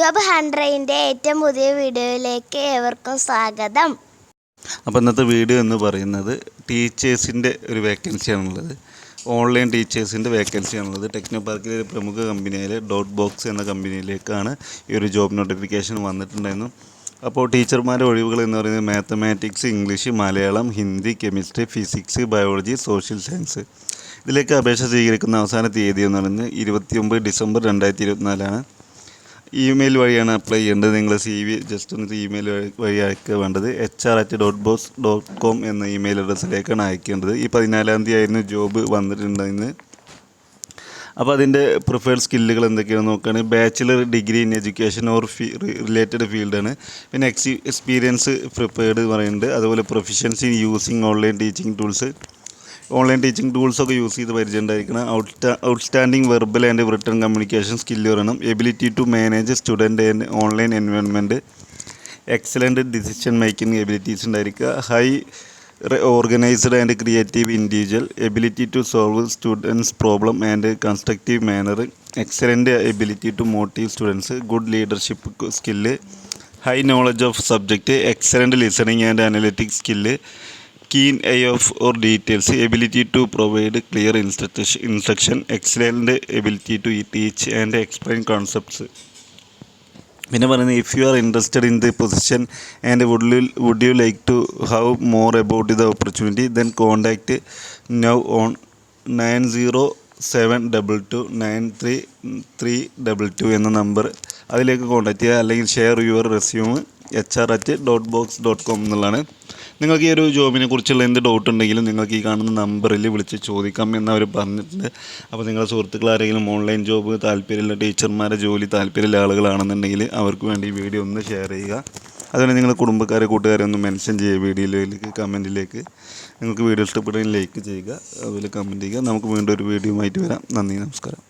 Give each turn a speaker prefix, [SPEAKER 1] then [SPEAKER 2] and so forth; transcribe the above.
[SPEAKER 1] Job ഹൺഡ്രഡിൻ്റെ ഏറ്റവും പുതിയ വീഡിയോയിലേക്ക് ഏവർക്കും സ്വാഗതം.
[SPEAKER 2] അപ്പോൾ ഇന്നത്തെ വീഡിയോ എന്ന് പറയുന്നത് ടീച്ചേഴ്സിൻ്റെ ഒരു വേക്കൻസിയാണുള്ളത്. ഓൺലൈൻ ടീച്ചേഴ്സിൻ്റെ വേക്കൻസിയാണുള്ളത്. ടെക്നോ പാർക്കിലെ ഒരു പ്രമുഖ കമ്പനിയായ ഡോട്ട് ബോക്സ് എന്ന കമ്പനിയിലേക്കാണ് ഈ ഒരു ജോബ് നോട്ടിഫിക്കേഷൻ വന്നിട്ടുണ്ടായിരുന്നു. അപ്പോൾ ടീച്ചർമാരുടെ ഒഴിവുകൾ എന്ന് പറയുന്നത് mathematics, English, Malayalam, Hindi, chemistry, physics, biology, social science. ഇതിലേക്ക് അപേക്ഷ സ്വീകരിക്കുന്ന അവസാന തീയതി എന്ന് പറയുന്നത് 29 ഡിസംബർ 2024 ഇമെയിൽ വഴിയാണ് അപ്ലൈ ചെയ്യേണ്ടത്. നിങ്ങൾ CV ജസ്റ്റ് ഒന്ന് ഇമെയിൽ വഴി അയക്കുക വേണ്ടത്. hr@dotbox.com എന്ന ഇമെയിൽ അഡ്രസ്സിലേക്കാണ് അയക്കേണ്ടത്. ഈ 14-ാം തീയതി ആയിരുന്നു ജോബ് വന്നിട്ടുണ്ടായിരുന്നത്. അപ്പോൾ അതിൻ്റെ പ്രിഫേർഡ് സ്കില്ലുകൾ എന്തൊക്കെയാണെന്ന് നോക്കുകയാണെങ്കിൽ bachelor degree in education or related ഫീൽഡാണ്. പിന്നെ എക്സ്പീരിയൻസ് പ്രിപ്പയർഡ് പറയുന്നുണ്ട്. അതുപോലെ proficiency in using online teaching ടൂൾസൊക്കെ യൂസ് ചെയ്ത് പരിചയം ഉണ്ടായിരിക്കണം. Outstanding verbal and written communication skill പറയണം. Ability to manage student and online environment, excellent decision making abilities ഉണ്ടായിരിക്കുക. High organised and creative individual, ability to solve students problem and constructive manner, excellent ability to motive students, good leadership skill, high knowledge of subject, excellent listening and analytic skill, keen eye of or details, ability to provide clear instruction, excellent ability to teach and explain concepts. പിന്നെ പറയുന്നത് if you are interested in the position and would you like to have more about the opportunity then contact now on 9072293322 എന്ന number അതിലേക്ക് contact ചെയ്യുക. അല്ലെങ്കിൽ share your resume hr@dotbox.com എന്നുള്ളതാണ്. നിങ്ങൾക്ക് ഈ ഒരു ജോബിനെ കുറിച്ചുള്ള എന്ത് ഡൗട്ട് ഉണ്ടെങ്കിലും നിങ്ങൾക്ക് ഈ കാണുന്ന നമ്പറിൽ വിളിച്ച് ചോദിക്കാം എന്നവർ പറഞ്ഞിട്ടുണ്ട്. അപ്പോൾ നിങ്ങളുടെ സുഹൃത്തുക്കൾ ആരെങ്കിലും ഓൺലൈൻ ജോബ് താല്പര്യമുള്ള ടീച്ചർമാരെ ജോലി താല്പര്യമുള്ള ആളുകളാണെന്നുണ്ടെങ്കിൽ അവർക്ക് വേണ്ടി ഈ വീഡിയോ ഒന്ന് ഷെയർ ചെയ്യുക. അതുപോലെ നിങ്ങളുടെ കുടുംബക്കാരെ കൂട്ടുകാരെ ഒന്ന് മെൻഷൻ ചെയ്യുക വീഡിയോയിലേക്ക്, കമൻറ്റിലേക്ക്. നിങ്ങൾക്ക് വീഡിയോ ഇഷ്ടപ്പെട്ടെങ്കിൽ ലൈക്ക് ചെയ്യുക, അതുപോലെ കമൻറ്റ് ചെയ്യുക. നമുക്ക് വീണ്ടും ഒരു വീഡിയോ ആയിട്ട് വരാം. നന്ദി, നമസ്കാരം.